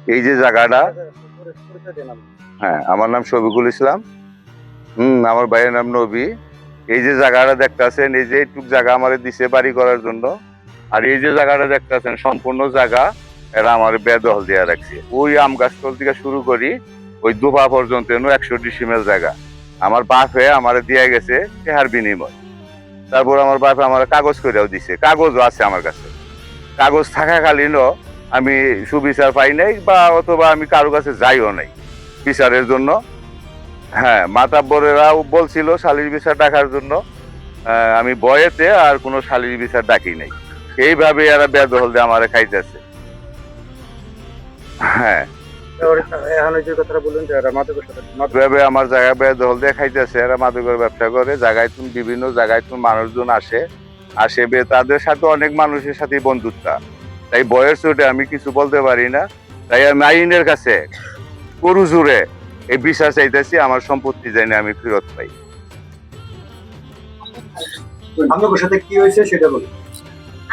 এই যে জায়গাটা, হ্যাঁ, আমার নাম শফিকুল ইসলাম। আমার ভাইয়ের নাম নবী। এই যে জায়গাটা দেখতেছেন, এই যে এইটুক জায়গা আমার দিছে বাড়ি করার জন্য। আর এই যে জায়গাটা দেখতেছেন সম্পূর্ণ জায়গা এরা আমার বেদখল দিয়ে রাখছে। ওই আম গাছতল থেকে শুরু করি ওই দুপা পর্যন্ত 100 ডিসিমেল জায়গা আমার বাপে আমার দিয়ে গেছে টেহার বিনিময়। তারপর আমার বাপে আমার কাগজ করেও দিছে, কাগজও আছে আমার কাছে। কাগজ থাকাকালীনও আমি সুবিচার পাই নাই, বা অথবা আমি কারো কাছে যাইও নাই বিচারের জন্য। হ্যাঁ, মাতাব্বরেরাও বলছিল শালির বিচার ডাকার জন্য, আমি বয়েতে আর কোনো শালির বিচার ডাকি নাই। এইভাবে এরা বেদখল দিয়ে আমারে খাইতেছে। হ্যাঁ, আমার জায়গা বেদখল দিয়ে খাইতেছে। এরা মাদকের ব্যবসা করে, জায়গায় তুমি বিভিন্ন জায়গায় তুমি মানুষজন আসে তাদের সাথে অনেক মানুষের সাথে বন্ধুত্ব। তাই বয়স চোটে আমি কিছু বলতে পারি না। তাই আমি আইনের কাছে গরু জুড়ে এই বিচার চাইতেছি, আমার সম্পত্তি জানি আমি ফেরত পাই। আপনাদের সাথে কি হয়েছে সেটা বলুন।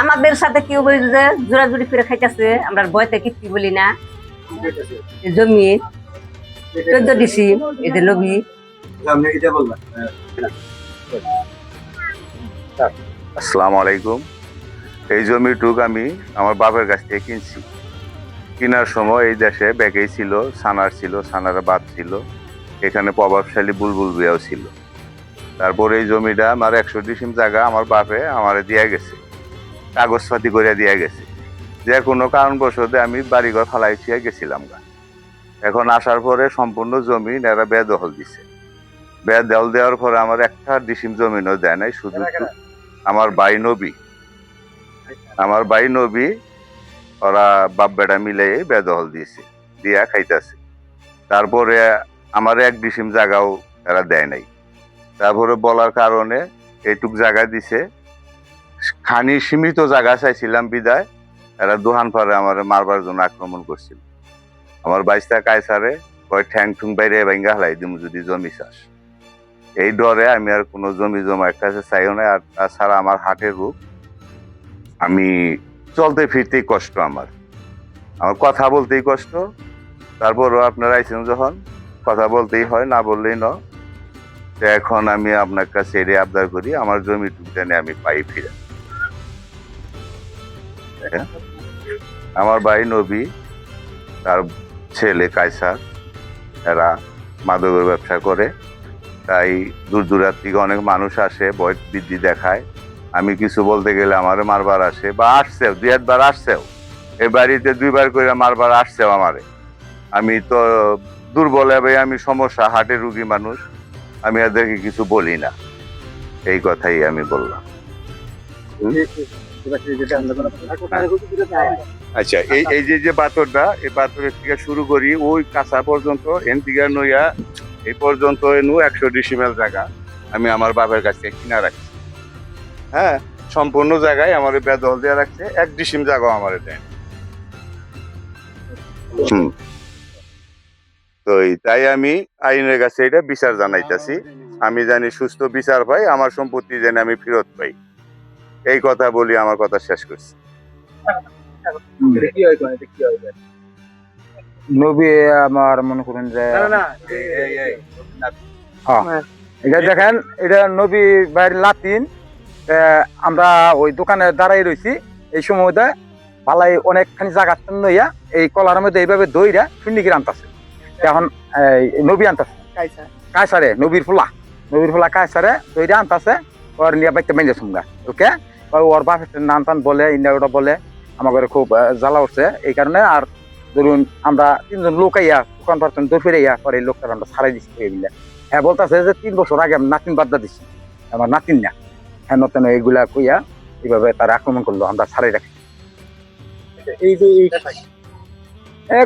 আমাদের সাথে কেউ বলি যে জোড়াজুড়ি করে খাইতেছে, আমরা ভয়তে কিছু বলি না। জমি 14 ডিসি, এই যে নবী। আপনি এটা বলবেন। আসসালামু আলাইকুম। এই জমিটুক আমি আমার বাপের কাছ থেকে কিনছি। কেনার সময় এই দেশে ব্যাগেই ছিল, সানার ছিল, সানার বাদ ছিল, এখানে প্রভাবশালী বুলবুল বিয়াও ছিল। তারপরে এই জমিটা আমার 100 ডিসিম জায়গা আমার বাপে আমারে দিয়ে গেছে, কাগজপাতি করে দিয়ে গেছে। যে কোনো কারণবশত আমি বাড়িঘর ফালাইছিয়া গেছিলাম গা। এখন আসার পরে সম্পূর্ণ জমিন এরা বেদখল দিছে। বেদখল দেওয়ার পরে আমার একটা ডিসিম জমিনও দেয় নাই, শুধু আমার ভাই নবী ওরা বাপ বেটা মিলে বেদখল দিয়েছে, দিয়া খাইতেছে। তারপরে আমার 1 ডিসিম জায়গাও এরা দেয় নাই। তারপরে বলার কারণে এইটুক জায়গা দিছে, খানি সীমিত জায়গা চাইছিলাম বিদায় এরা দুহান পারে আমার মারবার জন্য আক্রমণ করছিল। আমার বাইশটা কায়সারে কয় ঠ্যাং ঠুং বাইরে ভাঙ্গা হালাই দিম যদি জমি চাষ। এই ডরে আমি আর কোনো জমি জমা কাছে চাইও না। আর তাছাড়া আমার হাটের রূপ, আমি চলতে ফিরতেই কষ্ট, আমার কথা বলতেই কষ্ট। তারপরও আপনারা আইছেন যখন, কথা বলতেই হয়, না বললেই ন। এখন আমি আপনার কাছে এড়ে আবদার করি আমার জমিটুকু জানি আমি পাই ফিরে। আমার ভাই নবী, তার ছেলে কায়সার, এরা মাদকের ব্যবসা করে। তাই দূর দূরান্ত থেকে অনেক মানুষ আসে, ভয় বৃদ্ধি দেখায়। আমি কিছু বলতে গেলে আমারে মারবার আসে, বা আসছেও 2 বার আসছেও, এই বাড়িতে 2 বার করে মারবার আসছেও আমারে। আমি তো দুর্বল, আমি সমস্যা, হার্টের রুগী মানুষ, আমি এদেরকে কিছু বলি না। এই কথাই আমি বললাম। আচ্ছা, এই যে পাথরটা, এই পাথরের থেকে শুরু করি ওই কাঁচা পর্যন্ত, এন থেকে নইয়া এই পর্যন্ত 100 ডিসিমেল জায়গা আমি আমার বাবার কাছে কিনা রাখছি। হ্যাঁ, সম্পূর্ণ জায়গায় আমার বেদখল দিয়ে রাখছে, 1 ডিসিম জায়গা আমার দেয়। তো তাই আমি আইনের কাছে এটা বিচার জানাইতেছি, আমি জানি সুস্থ বিচার পাই, আমার সম্পত্তি জানি আমি ফেরত পাই। এই কথা বলি আমার কথা শেষ করছি। নবী আমার মনে করেন যে এটা দেখেন, এটা নবী ভাইয়ের লাতিন। আমরা ওই দোকানে দাঁড়াই রয়েছি, এই সময়টা পালাই অনেকখানি জায়গা নইয়া এই কলার মধ্যে এইভাবে দইরা সুন্নিকির আনতেছে। এখন নবী আনতেছে কায়সারে, নবীর ফুলা কায়সারে দইরা আনতেছে, ওর নিয়ে বাইতে মেঞ্জে সুমগা। ওকে, ওর বাপের নান টান বলে, ইন্ডিয়া ওটা বলে, আমাদের খুব জ্বালা উঠছে এই কারণে। আর ধরুন আমরা 3 জন লোক আইয়া দোকান পারতেন দৌড় ফিরে ইয়া করে, এই লোকটা আমরা ছাড়াই দিচ্ছি এগুলা। হ্যাঁ, বলতেছে যে 3 বছর আগে আমি নাতিন বাদ্দা দিচ্ছি, আমার নাতিন না। হ্যাঁ, নতুন এইগুলা কইয়া এইভাবে তারা আক্রমণ করলো, আমরা ছাড়াই রাখি।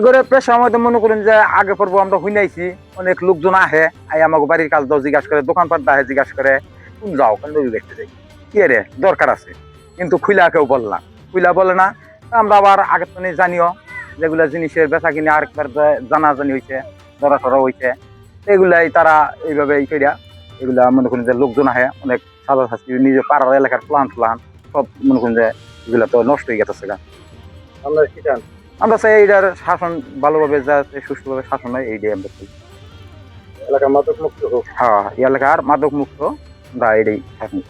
ঘরে পেশার মধ্যে মনে করেন যে আগে পর্ব আমরা হুইনাইছি, অনেক লোকজন আহে, আমাকে বাড়ির কাজ দাও জিজ্ঞাসা করে, দোকানপাট দাহে জিজ্ঞাসা করে, কোন যাও কেন নবী দেখতে যাই, কি রে দরকার আছে। কিন্তু খুইলা কেউ বললাম, খুইলা বলে না। আমরা আবার আগের তো জানিও যেগুলা জিনিসের বেচা কিনে আরেকবার জানাজানি হয়েছে, ধরা টরা হয়েছে, এগুলাই তারা এইভাবে ই করিয়া এগুলা মনে করেন যে লোকজন আহে, অনেক সাদা শাস্তি নিজের পাড়ার এলাকার প্লান সব মনে করেন যে এগুলা তো নষ্ট হয়ে গেছে। আমরা চাই এইটার শাসন ভালোভাবে যাতে সুষ্ঠুভাবে শাসন হয় এইটাই আমরা চাই। এলাকা মাদক মুক্ত হোক। হ্যাঁ, এই এলাকার মাদক মুক্ত আমরা এটাই শাসন